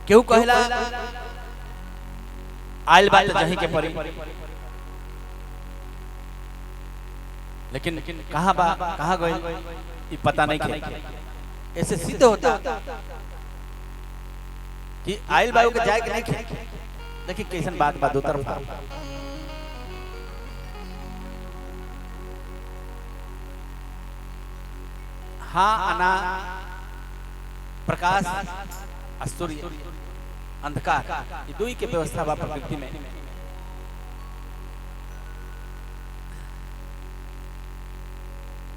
केहू कहला आयल बात जही के परी, लेकिन कहाँ बा कहाँ गए ये पता नहीं के। ऐसे सिद्ध होता कि आयल बाबू के जाए कि नहीं खे। देखिए कैसन बात बा दो तरफा। हाँ आना प्रकाश सूर्य अंधकार ये दो ही के व्यवस्था बा प्रकृति में।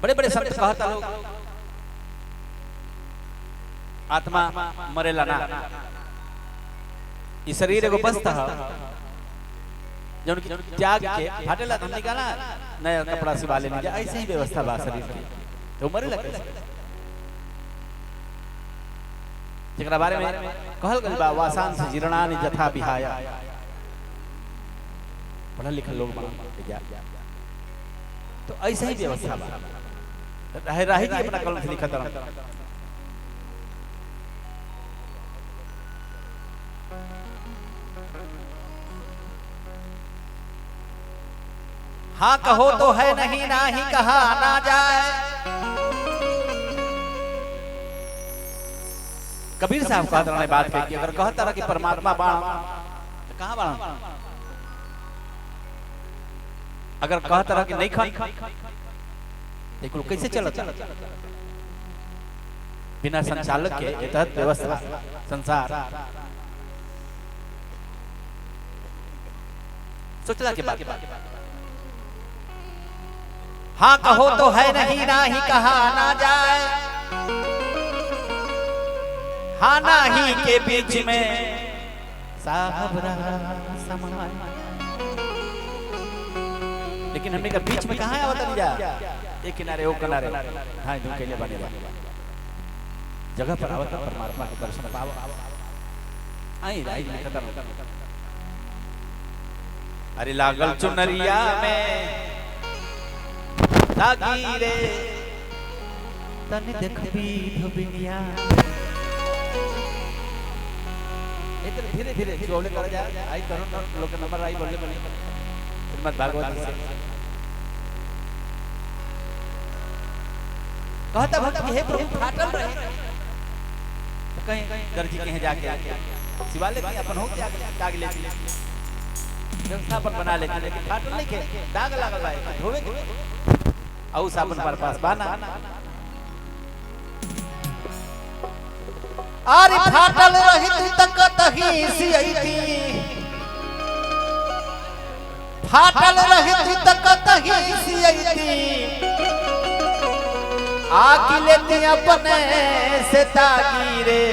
बड़े बड़े शब्द कहता लोग आत्मा मरेला ना, ये शरीर एगो बस्ता है जो त्याग के फाटेला तो निकाला नया कपड़ा सिवा लेने जा, ऐसे ही व्यवस्था बा शरीर की। तो मरेला कैसे? जेकरा बारे में कहल गइल बा वासान से जीर्णानि जथा विहाय। पढ़ल लिखल लोग बा तो ऐसे ही व्यवस्था बा। राही जी अपना कलम से लिखत रहा। हाँ कहो तो है नहीं, ना ही कहा ना जाए। कबीर साहब कहते रहे बात की, अगर कहता रहा कि परमात्मा बाण तो कहाँ बाण, अगर कहता रहा कि नहीं खा देखो कैसे चलता बिना संचालक के तहत व्यवस्था संसार। सोचला के बाद हाँ कहो तो है नहीं, ना ही कहा ना जाए। हाँ ना ही के बीच में साहब रहा समाए। लेकिन हमने का बीच में कहाँ आवत नहीं जा, एक किनारे वो किनारे हाँ तुम के लिए बने जगह पर आवत परमात्मा के दर्शन पावा। आई राई खत्म। अरे लागल चुनरिया में दागी रे तन देखबी धोबिनिया। इधर धीरे धीरे जोड़े कर जा। आई करो लोग के नंबर आई बोले बने श्रीमद् भागवत से कहता भक्त हे प्रभु फाटल रहे तो कहीं दर्जी कहीं जाके शिवालय में अपन हो गया दाग ले व्यवस्था पर बना लेते, लेकिन फाटल नहीं के दाग लागल है धोवे के औ साबुन पर पास बाना। आरी फाटल रहित तक तही सियती, फाटल रहित तक तही सियती। आकी लेते अपने से तागी रे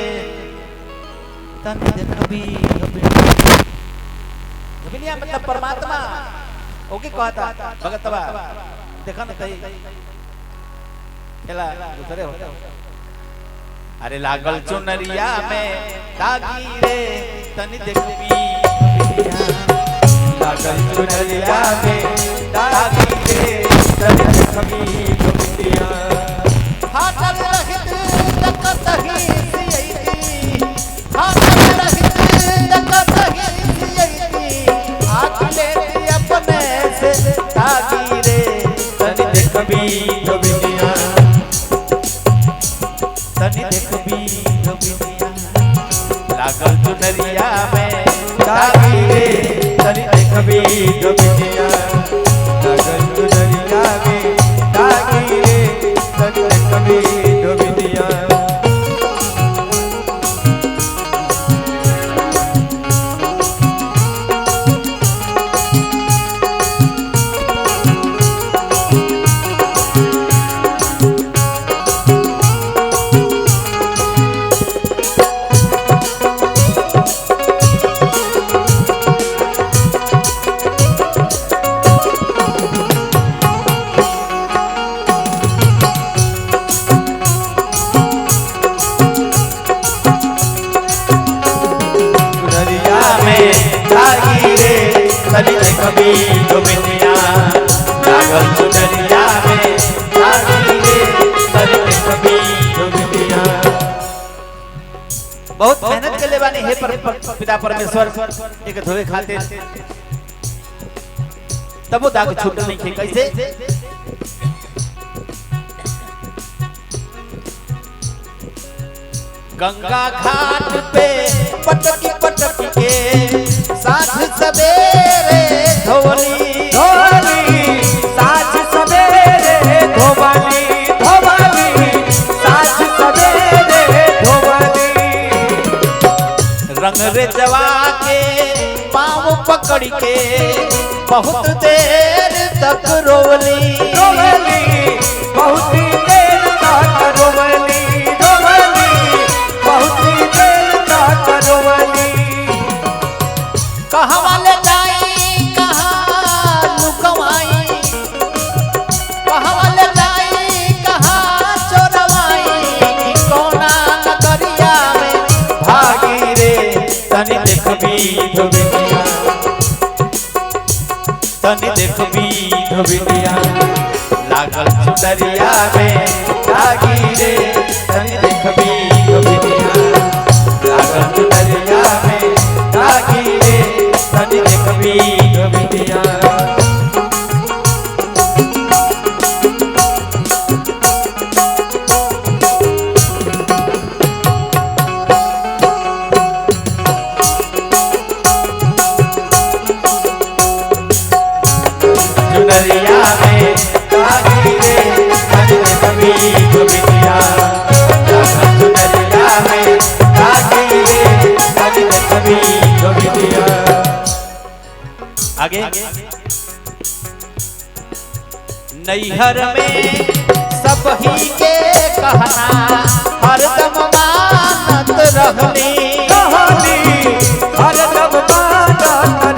तन देखबी धोबिनिया मतलब परमात्मा ओके कहता भगतवा देखा ना तई खेला दूसरे होता। अरे लागल चुनरिया में दागी रे तनी देखबी लागल चुनरिया में दागी रे तनी देखबी। फाटल रहित तक तही सियती, फाटल रहित तक तही सियती। आँख लेती अपने से दागी रे तनी देखबी धोबिनिया, तनी देखबी धोबिनिया। लागल चुनरिया में दागी रे तनी देखबी धोबिनिया। लागल चुनरिया में दागी रे तनी देखबी धोबिनिया। तनी देखबी धोबिनिया। लागल चुनरिया में दागी रे तनी देखबी धोबिनिया। बहुत मेहनत के ले बानी हे पिता परमेश्वर एक धोए खाते तब वो दाग छूट नहीं थे कैसे गंगा घाट पे पटकी पटकी के साथ सवेरे धोली धोली साथ सवेरे धोली धोली साथ सवेरे धोली रंग रेजवा के पाँव पकड़ के बहुत देर तक रोली रोली बहुत देर तक रोली रोली बहुत देर तक रोली कहाँ वाले जाई कहाँ लुकवाई कहाँ वाले जाई कहाँ चोरवाई कोना नगरिया में भागी रे तनी देखबी धोबिया तनी देखबी धोबिया लागल सुंदरिया में भागी रे तनी देखबी धोबिया लागल सुंदरिया में भागी रे तनी देखबी धोबिया सुंदरिया में भागी रे तनी देखबी धोबिया लागल सुंदरिया में भागी रे तनी देखबी धोबिया आगे नैहर में सब ही के कहना हरदम मानत रहनी रहली हरदम बात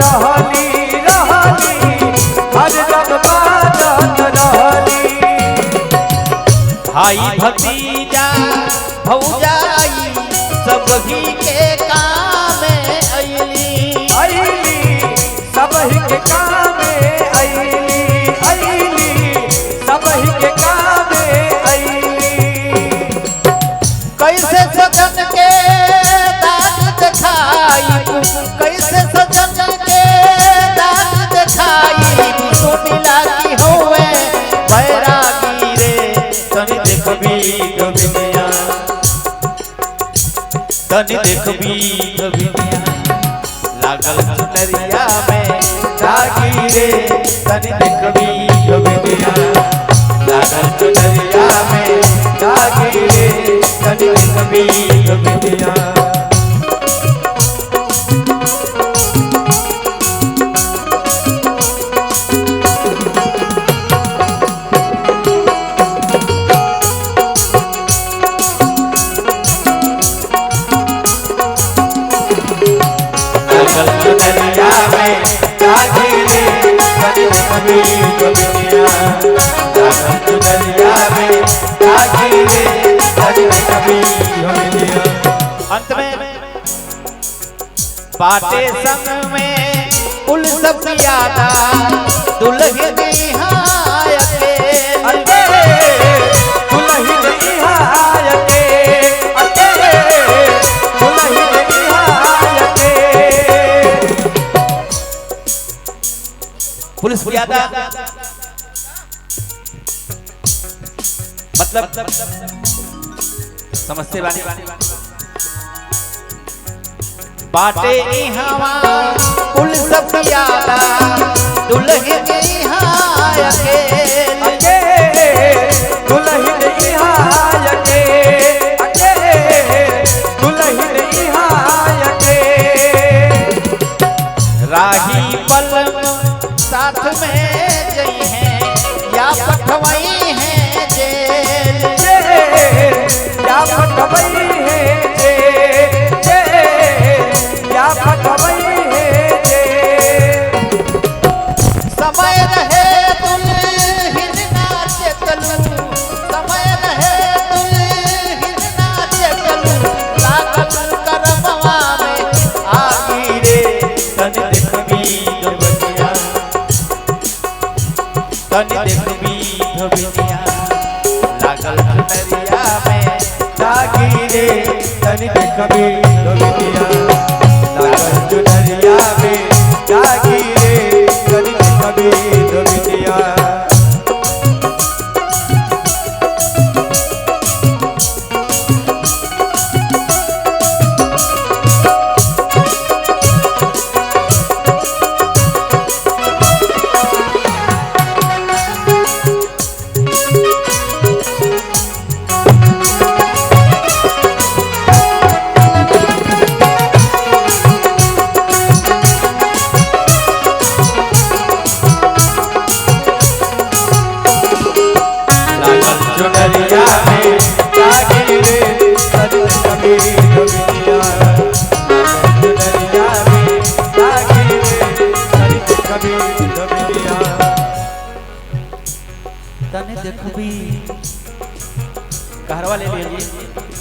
रहली रहली हरदम बात रहली भाई भतीजा भौजाई सब ही के काम अइली अइली सबही के कामे अइली अइली सबही के कामे अइली कैसे सजन के दाग दिखाई कैसे सजन के दाग दिखाई सुनिला की होवे बैरागी रे तनी देखबी धोबिया तनी देखबी धोबिया लागल सुंदरिया में जागी रे तनी देखबी धोबिया लागल सुंदरिया में जागी रे तनी देखबी धोबिया लागल सुंदरिया में जागी रे तनी देखबी धोबिया लागल सुंदरिया में जागी रे तनी देखबी धोबिया अंत में बाटे संग में कुल सब यादा दुल्हन निहाय अकेले दुल्हन इहाय के अकेले दुल्हन इहाय के पुलिस यादा मतलब समझते बानी बाटे इहवा कुल सब यादा दुल्हन निहाय अकेले दुल्हन इहाय के अकेले दुल्हन इहाय के राही पलम साथ में जई हैं या पठवई हैं जेल या पटवई है जे या पटवई है जे समय रहे दुल्हन नाचे कलू समय रहे दुल्हन नाचे कलू लागल करमवा में आगी रे तनी देखबी धोबिया तनी देखबी धोबिया लागल सुंदरिया में जागी रे तनी देखबी धोबिया चुनरिया में जागी रे करी कभी तो बिटिया चुनरिया में जागी रे करी कभी तो बिटिया चुनरिया में जागी रे करी कभी तो बिटिया तने देखबी कहरवा ले लीजिए